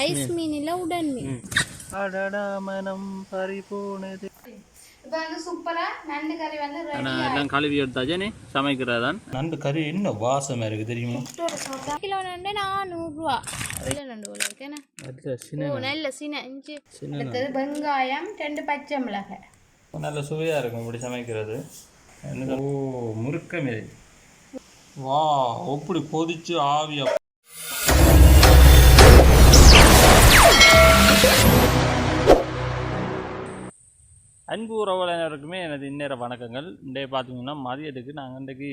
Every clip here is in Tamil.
ஐஸ் மீன் இல்ல உடன் மீன். அடடா மனம் பறிபோனது. இப்போ வந்து சூப்பரா நண்டு கறி வந்து ரெடி. எல்லாம் கழுவி எடுத்தாச்சே சமைக்கிறதான். நண்டு கறி என்ன வாசமா இருக்கு தெரியுமா? கிலோ நண்டு 400 ரூபா. நல்ல நண்டு போல இருக்கேனா? நல்ல சின்ன இஞ்சி. அடுத்தது வெங்காயம் 2 பச்சை மிளகாய். நல்ல சுவையா இருக்கும் இப்படி சமைக்கிறது. ஓ முறுக்க மாரி. வா எப்படி கொதிச்சு ஆவியா. அன்பு உறவுகளுக்குமே எனது இன்னேர வணக்கங்கள். இன்றைய பார்த்தீங்கன்னா மதியத்துக்கு நாங்கள் இன்றைக்கு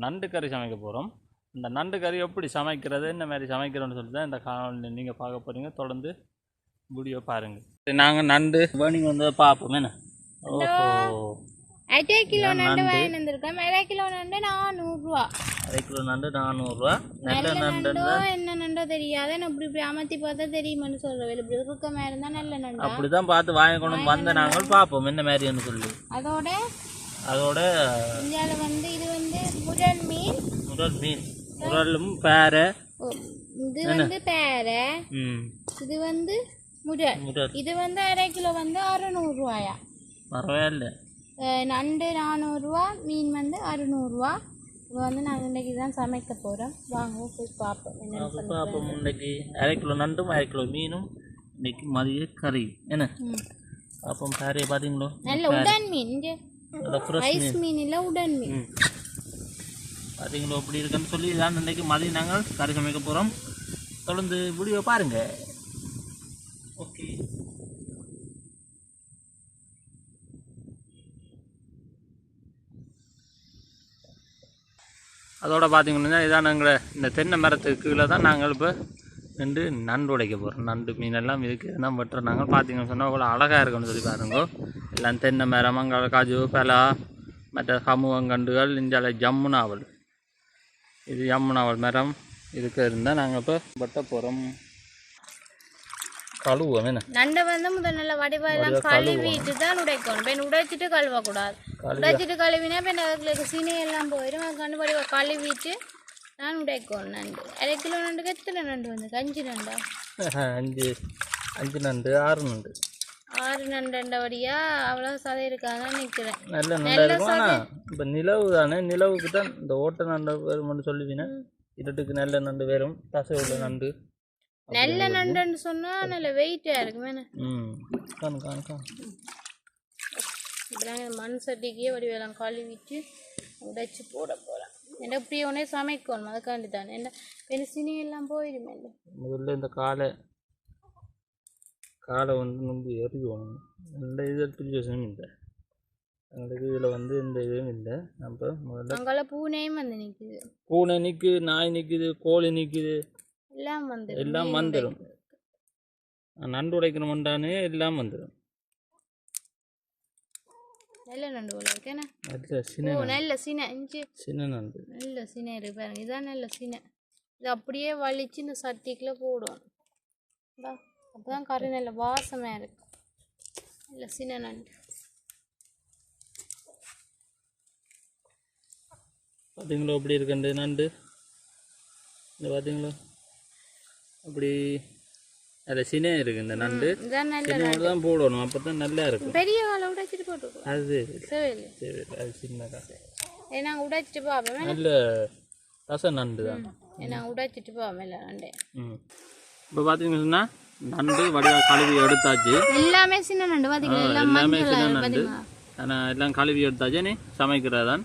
நண்டு கறி சமைக்க போகிறோம். இந்த நண்டு கறி எப்படி சமைக்கிறது என்ன மாதிரி சமைக்கிறோன்னு சொல்லி தான் இந்த காணொலி நீங்கள் பார்க்க போகிறீங்க. தொடர்ந்து வீடியோ பாருங்கள். நாங்கள் நண்டு வேணிங்க வந்து பார்ப்போம். என்ன ஓஹோ 1 கிலோ நண்டு வாங்கி வந்திருக்கோம். 1 கிலோ நண்டு 400 ரூபா. 1 கிலோ நண்டு 400 ரூபா. நல்ல நண்டோ என்ன நண்டோ தெரியாது. இப்படி இப்படி அமர்த்தி பார்த்தா தெரியுமான்னு சொல்றேன். இப்படி இருக்க மாதிரி இருந்தா நல்ல நண்டு அப்படிதான் பார்த்து வாங்கி கொண்டு வந்த நாங்கள் பார்ப்போம் என்ன மாதிரின்னு சொல்லி. அதோட இந்தியால வந்து இது வந்து முரல் மீன் முரலும் பேரை இது வந்து பேரை இது வந்து முரல் இது வந்து 1/2 கிலோ வந்து 600 ரூபாயா. பரவாயில்ல. நண்டு 400 ரூபா, மீன் வந்து 600 ரூபா. இப்போ வந்து நாங்கள் இன்றைக்கி தான் சமைக்க போகிறோம். வாங்க போய் பார்ப்போம். பார்ப்போம். இன்றைக்கி 1/2 கிலோ நண்டும் 1/2 கிலோ மீனும் இன்றைக்கி மதிய கறி என்ன பார்ப்போம். கறியை பார்த்தீங்களோ நல்ல உடன் மீன். ஐஸ் மீன் இல்லை உடன் மீன் பார்த்தீங்களோ அப்படி இருக்குன்னு சொல்லி தான் இன்றைக்கி மதியம் நாங்கள் கறி சமைக்க போகிறோம். தொடர்ந்து வீடியோ பாருங்கள். ஓகே. அதோட பார்த்தீங்கன்னா இதான் நாங்கள் இந்த தென்னை மரத்துக்கு கீழே தான் நாங்கள் இப்போ நண்டு உடைக்க போகிறோம். நண்டு மீனெல்லாம் இதுக்கு தான் வெட்டுறோம். நாங்கள் பார்த்தீங்கன்னு சொன்னால் அவ்வளோ அழகாக இருக்குன்னு சொல்லி பாருங்க. எல்லாம் தென்னை மரம் அங்கே காஜு பலா மற்ற சமூகங்கண்டுகள் இந்தியாவில் ஜம்முனாவல் இது ஜம்முனாவல் மரம் இதுக்கு இருந்தால் நாங்கள் இப்போ வெட்ட போகிறோம். கழுவோம். என்ன நண்டை வந்து முதல் நல்ல வடிவெல்லாம் கழுவிட்டு தான் உடைக்கணும். பெண் உடைச்சிட்டு கழுவக்கூடாது. உடைச்சிட்டு கழுவினா பெண் அதுக்கு சினையெல்லாம் போயிடும். அதுக்காண்டு வடிவ கழுவிட்டு நான் உடைக்கணும். நண்டு 1/2 கிலோ நண்டுக்கு எத்தனை நண்டு வந்து 5 நண்டா 5 நண்டு 6 நண்டுண்டபடியா அவ்வளோ சதை இருக்காதான் நிற்கிறேன். நல்ல நல்லா இப்போ நிலவு தானே நிலவுக்கு தான் இந்த ஓட்ட நண்டு வரும்னு சொல்லுவீங்கன்னா இருட்டுக்கு நல்ல நண்டு வரும். தசை உள்ள நண்டு நல்ல நண்டுன்னு சொன்னா நல்ல வெயிட்டாக இருக்குமே. மண் சட்டிக்கே வடிவெல்லாம் கழுவிட்டு உடைச்சி போட போகிறேன். என்ன இப்படி ஒன்றே சமைக்கணும். அதுக்காண்டி தானே என்ன பெருசினி எல்லாம் போயிடுமே. முதல்ல இந்த காலை வந்து நம்பி எறிவோம். இந்த இதில் பிரியோசனம் இல்லை. எங்களுக்கு இதில் வந்து இந்த இதுவும் இல்லை. நம்ம முதல்ல அங்கே பூனையும் வந்து நிற்குது. பூனை நிற்குது, நாய் நிற்குது, கோழி நிற்குது. எல்லாம் வந்துடும். நண்டு உடைக்கணும்ன்றானே எல்லாம் வந்துடும். நல்ல நண்டு போல இருக்கேனா? நல்ல சின்ன இஞ்சி சின்ன நண்டு நல்ல சின்ன இருக்கு பாருங்க. இதான் நல்ல சின்ன. இது அப்படியே வலிச்சு இந்த சட்டிக்குள்ள போடும். அப்பதான் கறி நல்ல வாசமா இருக்கு. நல்ல சின்ன நண்டு பார்த்தீங்களோ அப்படி இருக்கு நண்டு. இந்த பார்த்தீங்களோ அப்படி அதில் சினை இருக்குது. இந்த நண்டு சின்னோடு தான் போடணும். அப்போ தான் நல்லா இருக்கும். பெரிய காலை உடைச்சிட்டு போட்டு அது சரி அது சின்னதாக நாங்கள் உடைச்சிட்டு பார்ப்போம். நல்ல ரச நண்டு தான் நாங்கள் உடைச்சிட்டு பார்ப்போம். இல்லை நண்டு இப்போ பார்த்தீங்கன்னு சொன்னால் நண்டு வடிவா கழுவி எடுத்தாச்சு. எல்லாமே சின்ன நண்டு பார்த்தீங்களா? எல்லாமே சின்ன நண்டு. ஆனால் எல்லாம் கழுவி எடுத்தாச்சே சமைக்கிறதான்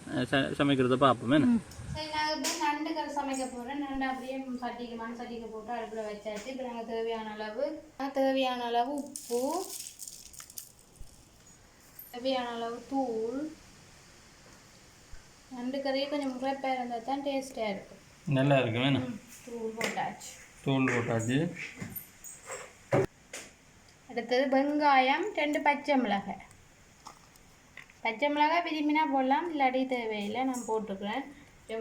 சமைக்கிறத பார்ப்போமே. நண்டு கறி சமைக்க போகிறேன். நண்டு அப்படியே சட்டிக்கு மண் சட்டிக்கு போட்டு அடுப்பில் வச்சாச்சு. இப்போ நாங்கள் தேவையான அளவு உப்பு, தேவையான அளவு தூள். நண்டு கறியை கொஞ்சம் முறைப்பேர் இருந்தால் தான் டேஸ்ட்டாக இருக்கும். நல்லா இருக்கும். வேணும் தூள் போட்டாச்சு. அடுத்தது வெங்காயம் 2 பச்சை மிளகாய் விரும்பினா போடலாம், இல்லாட்டி தேவையில்லை. நான் போட்டுக்கிறேன்.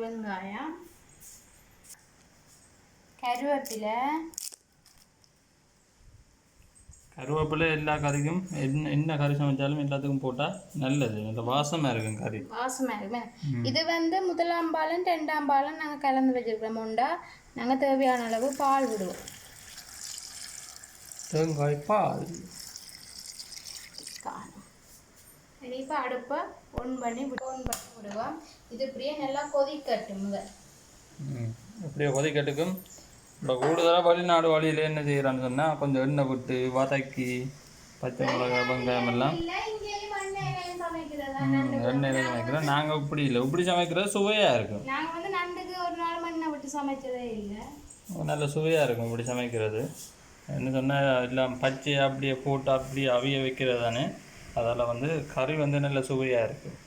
வெங்காயம், கருவேப்பிலை எல்லா கறிக்கும் என்ன கறி சமைச்சாலும் எல்லாத்துக்கும் போட்டால் நல்லது. நல்ல வாசமாக இருக்கும். கறி வாசமாக இருக்கும். இது வந்து 1ஆம் பாலும் 2ஆம் பாலும் நாங்கள் கலந்து வச்சுருக்கிறோம். நாங்கள் தேவையான அளவு பால் விடுவோம். தேங்காய் பால். இப்போ அடுப்பை ஒன் பண்ணி விடுவோம். இது இப்படியே நல்லா கொதிக்கட்டும். இப்படியே கொதிக்கட்டுக்கும். இப்போ கூடுதலாக வெளிநாடு வழியில் என்ன செய்கிறான்னு சொன்னால் கொஞ்சம் எண்ணெய் விட்டு வதக்கி பச்சை மிளகாய் வெங்காயம் எல்லாம் எண்ணெயில் சமைக்கிறோம். நாங்கள் இப்படி இல்லை, இப்படி சமைக்கிறது சுவையாக இருக்கும். நாங்கள் வந்து நண்டுக்கு ஒரு நாள் மண்ணெய் விட்டு சமைச்சதே இல்லை. நல்ல சுவையாக இருக்கும் இப்படி சமைக்கிறது. என்ன சொன்னால் எல்லாம் பச்சை அப்படியே போட்டு அப்படியே அவிய வைக்கிறது தானே, அதில் வந்து கறி வந்து நல்ல சுவையாக இருக்குது.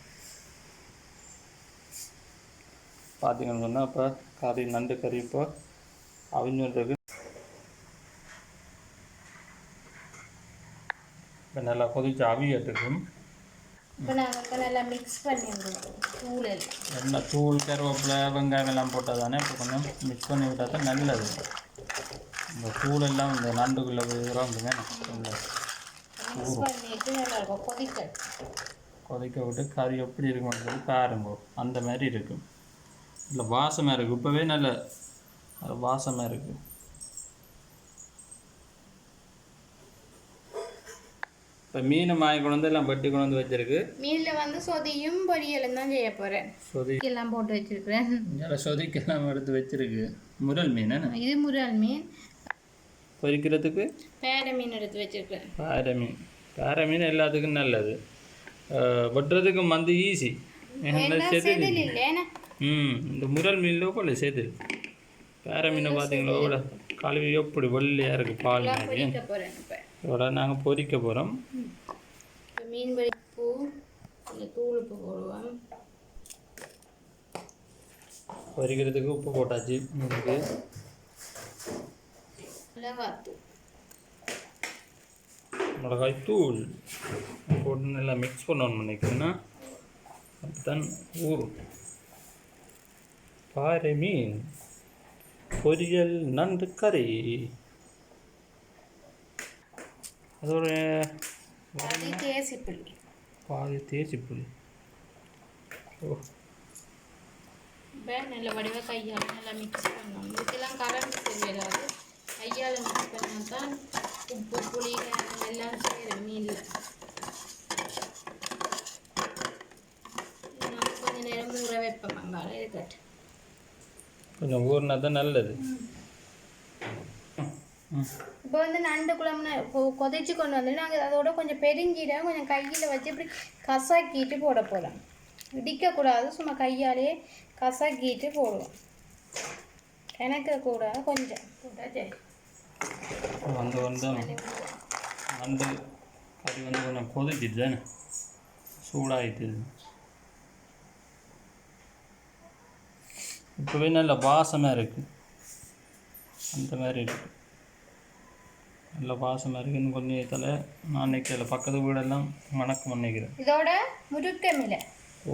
பார்த்தீங்கன்னு சொன்னால் இப்போ கறி நண்டு கறி இப்போ அவிஞ்சுருக்கு. இப்போ நல்லா கொதிச்சு அவியட்டுக்கும். இப்போ நாங்கள் நல்லா மிக்ஸ் பண்ணி விடுவோம். தூள் நல்லா தூள் கருவேப்பிலை வெங்காயம் எல்லாம் போட்டால் தானே இப்போ கொஞ்சம் மிக்ஸ் பண்ணி விட்டால் தான் நல்லது. இந்த தூள் எல்லாம் இந்த நண்டுக்குள்ளே விடுறாங்க. கொதிக்க விட்டு கறி எப்படி இருக்கும்ன்றது பாருங்க. அந்த மாதிரி இருக்கும். இல்லை வாசமாக இருக்குது. இப்போவே நல்ல வாசமாக இருக்குது. இப்போ மீன் மாய் கொண்டு வந்து எல்லாம் வெட்டி கொண்டு வந்து வச்சிருக்கு. மீனில் வந்து சொதியும் பொரியலும் தான் செய்ய போகிறேன். சொதிக்கெல்லாம் போட்டு வச்சிருக்கிறேன். சொதிக்கெல்லாம் எடுத்து வச்சிருக்கு. முரல் மீன் இது முரல் மீன். பொரிக்கிறதுக்கு பேர மீன் எடுத்து வச்சிருக்கிறேன். பேர மீன் எல்லாத்துக்கும் நல்லது. வெட்டுறதுக்கு வந்து ஈஸி. செதில் இல்லைன்னா இந்த முரல் மீனில் போல செதில். பேர மீனை பார்த்தீங்களா கழுவி எப்படி வெள்ளையாக இருக்குது பால் மாதிரி. இதோட நாங்கள் பொரிக்க போகிறோம். மீன் பொரிப்பு தூள் உப்பு போடுவோம். பொரிக்கிறதுக்கு உப்பு போட்டாச்சு. மீனுக்கு மிளகாய் தூள் போட்டு நல்லா மிக்ஸ் பண்ணணும் நினைக்கிறேன்னா அதுதான் ஊறும். பாறை மீன் பொரியல் நண்டு கறி. அதோட பாதி தேசிப்புளி. ஓ நல்ல வடிவாக கையால் நல்லா மிக்ஸ் பண்ணணும். இதுக்கெல்லாம் கரண்ட் செய்யாது. கையால் மிக்ஸ் பண்ணால் தான் உப்பு புளி எல்லாம் செய்யணும் மீனில். கொஞ்சம் நேரம் ஊற வைப்பேன். மங்கால இருக்கட்டும். கொஞ்சம் ஊறினா தான் நல்லது. இப்போ வந்து நண்டு குழம்புனா கொதிச்சு கொண்டு வந்து நாங்கள் அதோட கொஞ்சம் பெருஞ்சீரகம் கொஞ்சம் கையில் வச்சு இப்படி கசாக்கிட்டு போட போகிறோம். இடிக்கக்கூடாது, சும்மா கையாலே கசாக்கிட்டு போடுவோம். கிணக்கக்கூடாது, கொஞ்சம் போட்டால் சரி. வந்து நண்டு கறி வந்து கொஞ்சம் கொதிச்சிட்டு தானே சூடாகிட்டு. இப்போவே நல்ல வாசமாக இருக்குது. அந்த மாதிரி இருக்குது. நல்ல வாசமாக இருக்குது. இன்னும் கொஞ்சம் இதில் நான் நிற்கல. பக்கத்து வீடெல்லாம் மணக்கம் நினைக்கிறேன். இதோட முருக்கமிலை. ஓ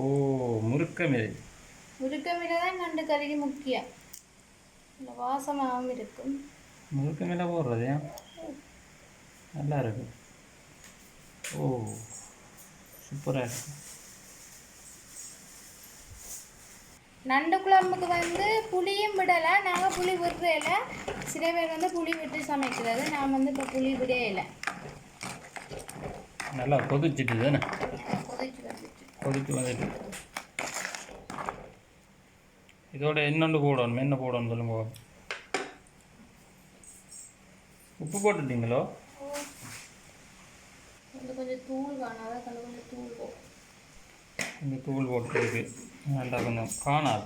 முருக்கமிலை தான் நண்டு கறிக்கு முக்கியம். நல்ல வாசமாகவும் இருக்கும். முருக்கமிலை போடுறது நல்லா இருக்கு. ஓ சூப்பராக இருக்கு. நண்டு குழம்புக்கு வந்து புளியும் விடலாம். நாங்கள் புளி விடுறதில்ல. சில பேர் வந்து புளி விட்டு சமைக்கிறது. நான் வந்து இப்போ புளி விடையில. நல்லா கொதிச்சுட்டு தானே கொதிச்சு வந்துட்டு. இதோட இன்னொன்று போடணும். என்ன போடணும் சொல்லுங்க. உப்பு போட்டுட்டீங்களோ? கொஞ்சம் தூள் காணாத கொஞ்சம் தூள் போடும். கொஞ்சம் தூள் போட்டுருக்கு. நல்லா கொஞ்சம் காணாது.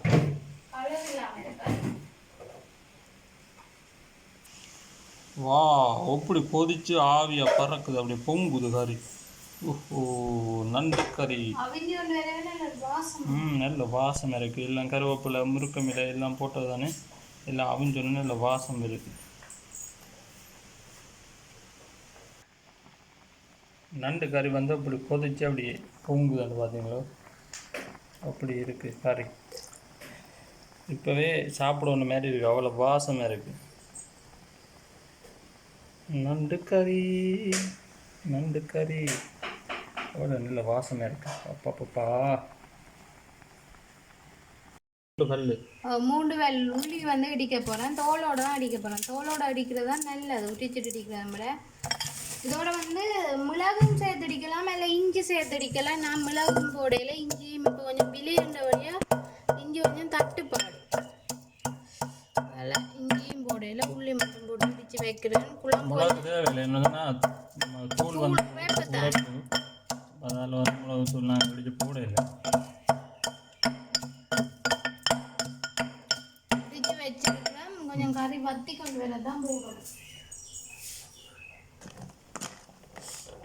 வா எப்படி கொதிச்சு ஆவியாக பறக்குது. அப்படியே பொங்குது கறி. ஓஹோ நண்டு கறி. நல்ல வாசம் இருக்குது. எல்லாம் கருவேப்பிலை முருக்கமிலை எல்லாம் போட்டது தானே. எல்லாம் அவிஞ்சோன்னு நல்ல வாசம் இருக்குது. நண்டு கறி வந்து அப்படி கொதிச்சு அப்படி பொங்குது பார்த்தீங்களோ. அப்படி இருக்குது கறி. இப்போவே சாப்பிடணும் மாதிரி இருக்குது. அவ்வளோ வாசமாக இருக்குது. நண்டு கறி அவ்வளோ நல்ல வாசமாக இருக்குது. அப்பப்பா பல்லு 3 வெள் உள்ளி வந்து இடிக்க போகிறேன். தோலோட தான் அடிக்க போகிறேன். தோலோட அடிக்கிறது தான் நல்லது, உரிச்சிட்டு அடிக்கிறது விட. இதோட வந்து மிளகும் சேர்த்து அடிக்கலாம், இல்லை இஞ்சி சேர்த்து அடிக்கலாம். நான் மிளகும் போடையில் இஞ்சியும் இப்போ கொஞ்சம் விளையாண்ட வழியாக இஞ்சி கொஞ்சம் தட்டுப்பாடு, அதில் இஞ்சியும் போடையில் உள்ளி மட்டும் போட்டு இடித்து வைக்கிறேன். குழம்பு தேவையில்லை என்னதுன்னா தூள் வந்து அதால் வந்து மிளகு தூள் நாங்கள் இடித்து போட இல்லை. இடித்து வச்சுருக்கிறேன். கொஞ்சம் கறி வத்தி கொண்டு வர தான் போகணும்.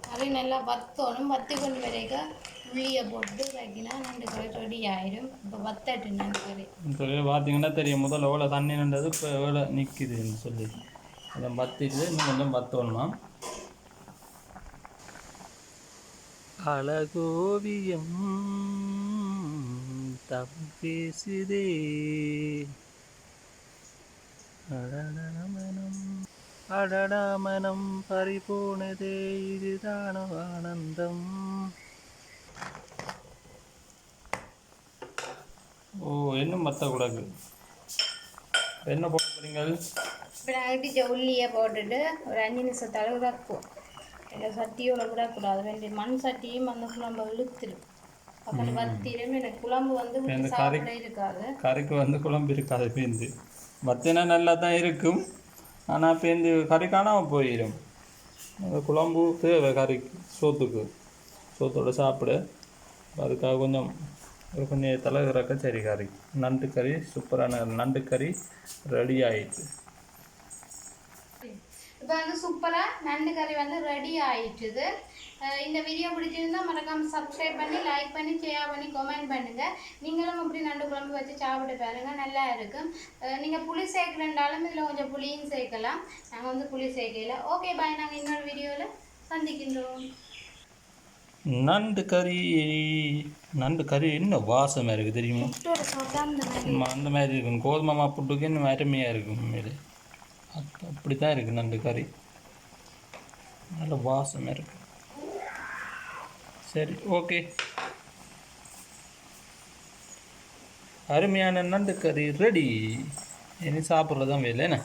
கறி நல்லா வத்தணும். வத்தி கொண்டு வரைக்க உள்ளியை போட்டு வைக்கினா நண்டு கறி ரெடி ஆயிடும். இப்போ வத்தட்டு நண்டு கறி சொல்லி பார்த்தீங்கன்னா தெரியும், முதல்ல எவ்வளோ தண்ணி நின்றது இப்போ எவ்வளோ நிற்கிதுன்னு சொல்லி அதை வத்திட்டு இன்னும் கொஞ்சம் வத்தணுமா. அழகோவியம் தம் பேசுதே அடடமனம் அடடாமனம் பறிபோனதே இதுதானோ ஆனந்தம். ஓ இன்னும் வத்தக்கூடாது. என்ன போட போறீங்க? இப்போ நான் இடிச்ச உள்ளியை போட்டுட்டு ஒரு 5 நிமிஷத்தால் விடப்போம். இல்லை சட்டியோட விடக்கூடாது. 2 மண் சட்டியும் அந்த குழம்பு இழுத்துடும். அப்புறம் வத்திடும். எனக்கு குழம்பு வந்து சாப்பிட இருக்காது. கறிக்கு வந்து குழம்பு இருக்காது. பேருந்து வத்தினா நல்லா தான் இருக்கும், ஆனால் பேருந்து கறி காணாமல் போயிடும். அந்த குழம்பு தேவை கறிக்கு, சோத்தோட சாப்பிட. அதுக்காக கொஞ்சம் தலைகிறக்க சரி. கறி நண்டு கறி சூப்பரான நண்டு கறி ரெடி ஆயிடுச்சு. இப்போ வந்து சூப்பராக நண்டு கறி வந்து ரெடி ஆயிட்டுது. இந்த வீடியோ பிடிச்சிருந்தா மறக்காமல் சப்ஸ்கிரைப் பண்ணி, லைக் பண்ணி, ஷேர் பண்ணி, கமெண்ட் பண்ணுங்கள். நீங்களும் அப்படி நண்டு குழம்பு வச்சு சாப்பிட்டு பாருங்கள், நல்லா இருக்கும். நீங்கள் புளி சேர்க்கலன்றாலும் இதில் கொஞ்சம் புளியும் சேர்க்கலாம். நாங்கள் வந்து புளி சேர்க்கல. ஓகே பாய், நாங்கள் இன்னொரு வீடியோவில் சந்திக்கின்றோம். நண்டு கறி இன்னும் வாசமாக இருக்குது தெரியுமா? அந்த மாதிரி இருக்கும். கோதுமை மாப்புட்டுக்கு இன்னும் அருமையாக இருக்கும். உண்மையிலே அப்படி தான் இருக்குது நண்டு கறி, நல்ல வாசமாக இருக்குது. சரி ஓகே, அருமையான நண்டு கறி ரெடி. இனி சாப்பிட்றது தான் வேலை என்ன.